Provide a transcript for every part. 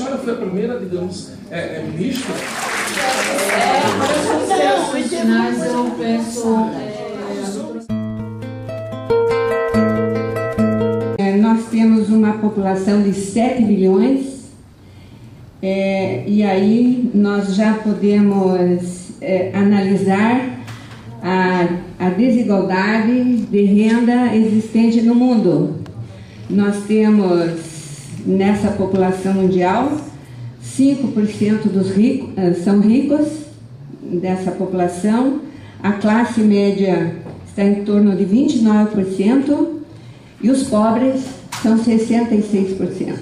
senhora foi a primeira, digamos, ministra. Para os processos finais eu peço... Nós temos uma população de 7 milhões e aí nós já podemos analisar a desigualdade de renda existente no mundo. Nós temos nessa população mundial 5% dos ricos são ricos dessa população, a classe média está em torno de 29%, e os pobres são 66%.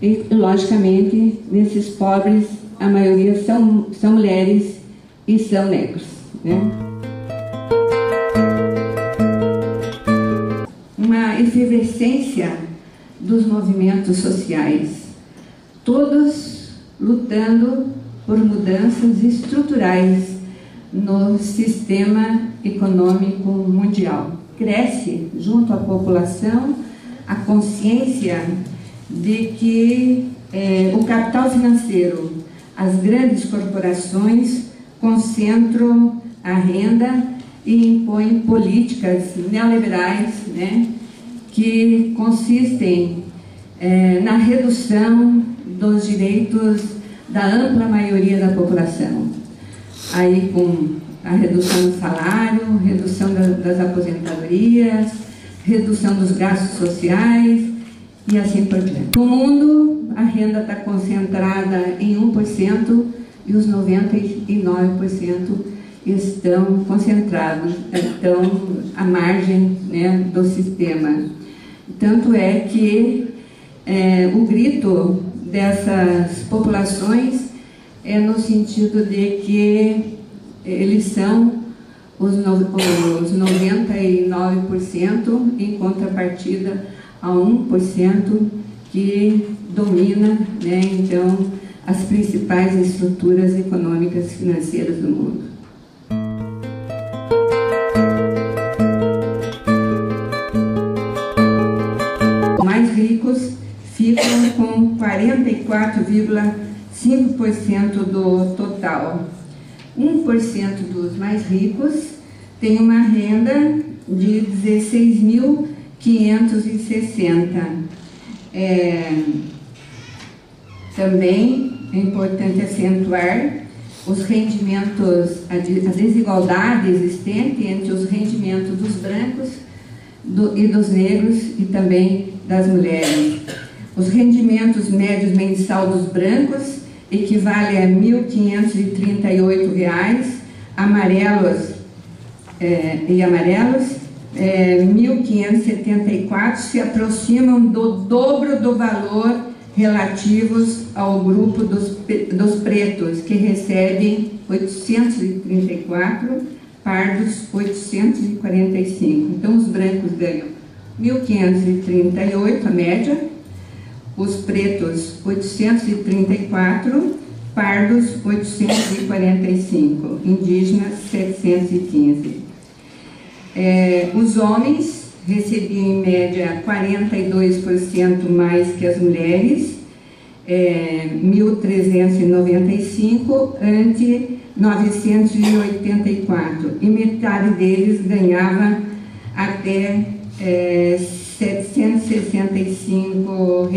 E, logicamente, nesses pobres, a maioria são mulheres e são negros, né? Uma efervescência dos movimentos sociais, todos lutando por mudanças estruturais no sistema econômico mundial. Cresce junto à população a consciência de que o capital financeiro, as grandes corporações concentram a renda e impõem políticas neoliberais, né, que consistem na redução dos direitos da ampla maioria da população. Aí com a redução do salário, redução das aposentadorias, redução dos gastos sociais e assim por diante. No mundo, a renda está concentrada em 1% e os 99% estão concentrados, estão à margem, né, do sistema. Tanto é que o grito dessas populações é no sentido de que eles são os 99% em contrapartida a 1% que domina, né, então, as principais estruturas econômicas e financeiras do mundo. Os mais ricos ficam com 44,5% do total. 1% dos mais ricos tem uma renda de 16.560. Também é importante acentuar os rendimentos, a desigualdade existente entre os rendimentos dos brancos e dos negros e também das mulheres. Os rendimentos médios mensal dos brancos equivale a R$ 1.538, amarelos R$ 1.574, se aproximam do dobro do valor relativos ao grupo dos pretos, que recebem 834, pardos 845. Então os brancos ganham 1.538, a média, os pretos 834, pardos 845, indígenas 715. Os homens recebiam em média 42% mais que as mulheres, 1.395 ante 984, e metade deles ganhava até R$ 765,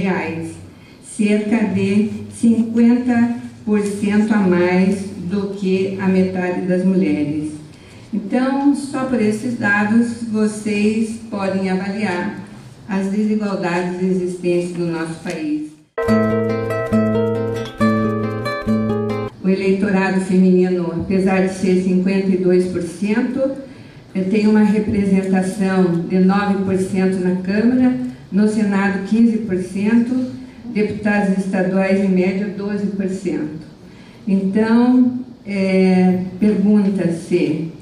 cerca de 50% a mais do que a metade das mulheres. Então, só por esses dados, vocês podem avaliar as desigualdades existentes no nosso país. O eleitorado feminino, apesar de ser 52%, tem uma representação de 9% na Câmara, no Senado 15%, deputados estaduais em média 12%. Então, pergunta-se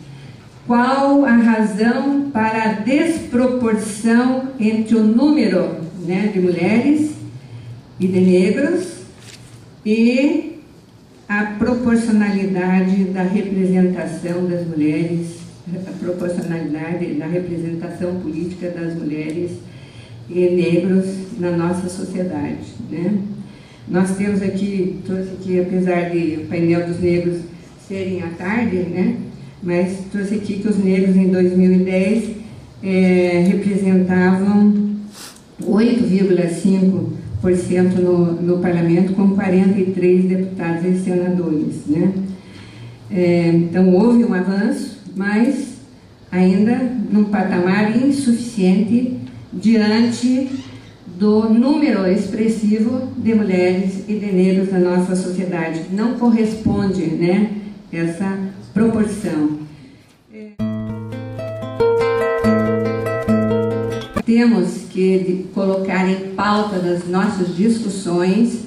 qual a razão para a desproporção entre o número, né, de mulheres e de negros e a proporcionalidade da representação das mulheres, a proporcionalidade da representação política das mulheres e negros na nossa sociedade, né? Nós temos aqui, trouxe aqui, apesar de o painel dos negros serem à tarde, né? Mas trouxe aqui que os negros em 2010 representavam 8,5% no parlamento, com 43 deputados e senadores, né? Então houve um avanço, mas ainda num patamar insuficiente diante do número expressivo de mulheres e de negros na nossa sociedade. Não corresponde, né, essa proporção. Temos que colocar em pauta das nossas discussões,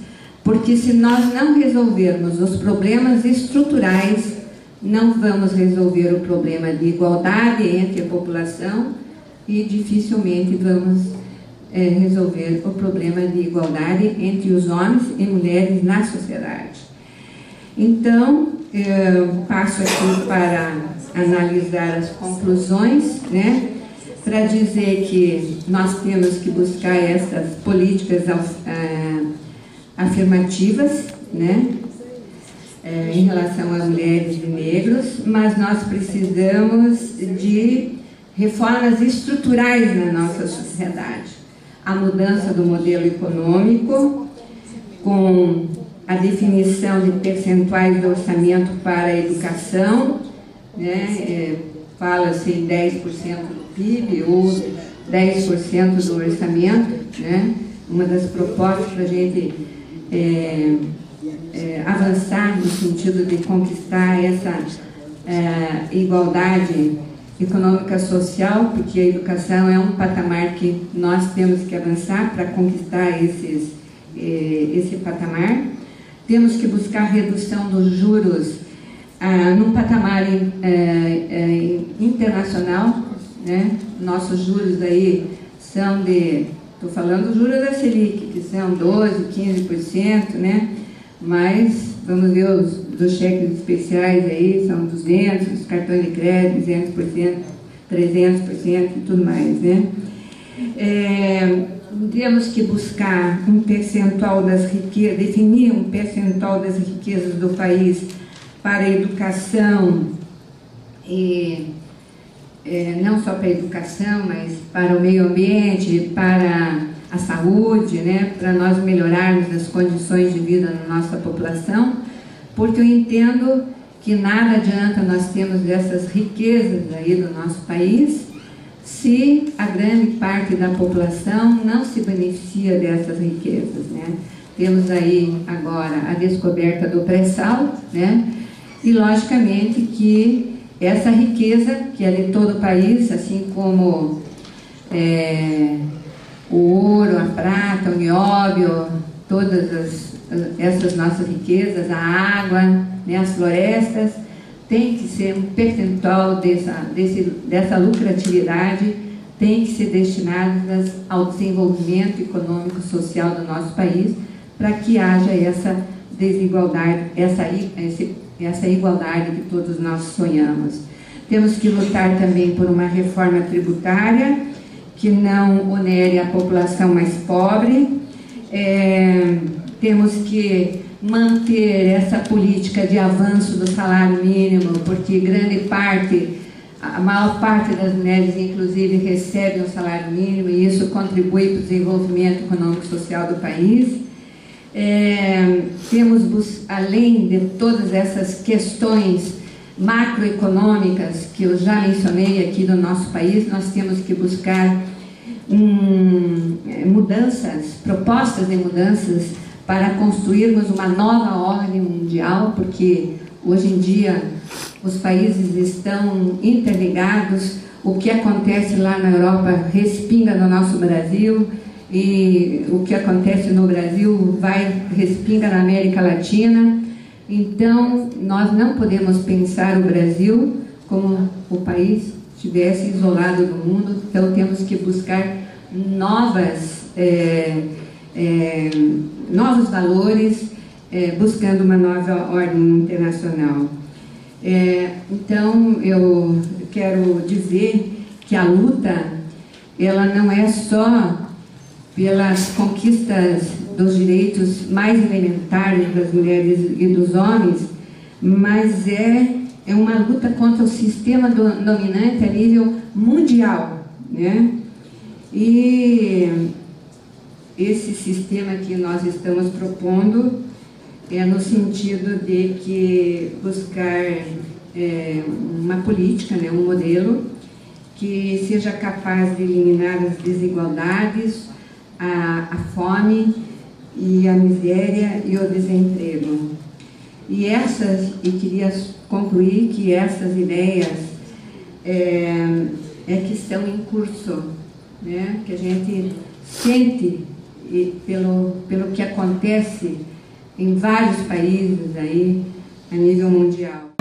porque se nós não resolvermos os problemas estruturais, não vamos resolver o problema de igualdade entre a população e dificilmente vamos resolver o problema de igualdade entre os homens e mulheres na sociedade. Então, eu passo aqui para analisar as conclusões, né? Para dizer que nós temos que buscar essas políticas afirmativas, né? Em relação a mulheres e negros, mas nós precisamos de reformas estruturais na nossa sociedade. A mudança do modelo econômico, com a definição de percentuais do orçamento para a educação, né? Fala-se em 10% do PIB ou 10% do orçamento, né? Uma das propostas para a gente avançar no sentido de conquistar essa igualdade econômica social, porque a educação é um patamar que nós temos que avançar para conquistar esse patamar. Temos que buscar redução dos juros num patamar internacional, né? Nossos juros aí são estou falando dos juros da Selic, que são 12%, 15%, né? Mas vamos ver dos cheques especiais aí, são 200%, os cartões de crédito, 200%, 300% e tudo mais, né? Temos que buscar um percentual das riquezas, definir um percentual das riquezas do país para a educação, e não só para a educação, mas para o meio ambiente, para a saúde, né, para nós melhorarmos as condições de vida da nossa população, porque eu entendo que nada adianta nós termos essas riquezas aí do nosso país se a grande parte da população não se beneficia dessas riquezas, né? Temos aí agora a descoberta do pré-sal, né? E logicamente que essa riqueza, que é de todo o país, assim como o ouro, a prata, o nióbio, todas essas nossas riquezas, a água, né, as florestas, tem que ser um percentual dessa lucratividade, tem que ser destinadas ao desenvolvimento econômico e social do nosso país, para que haja essa desigualdade, essa igualdade que todos nós sonhamos. Temos que lutar também por uma reforma tributária que não onere a população mais pobre. Temos que manter essa política de avanço do salário mínimo, porque a maior parte das mulheres, inclusive, recebem o salário mínimo e isso contribui para o desenvolvimento econômico e social do país. Temos, além de todas essas questões macroeconômicas que eu já mencionei aqui do nosso país, nós temos que buscar propostas de mudanças para construirmos uma nova ordem mundial, porque hoje em dia os países estão interligados, o que acontece lá na Europa respinga no nosso Brasil, e o que acontece no Brasil respinga na América Latina. Então, nós não podemos pensar o Brasil como o país estivesse isolado do mundo, então temos que buscar novos valores, buscando uma nova ordem internacional. Então, eu quero dizer que a luta, ela não é só pelas conquistas dos direitos mais elementares das mulheres e dos homens, mas é uma luta contra o sistema dominante a nível mundial, né? E esse sistema que nós estamos propondo é no sentido de que buscar uma política, né, um modelo que seja capaz de eliminar as desigualdades, a fome e a miséria e o desemprego. E queria concluir que essas ideias que estão em curso, né, que a gente sente pelo que acontece em vários países aí a nível mundial.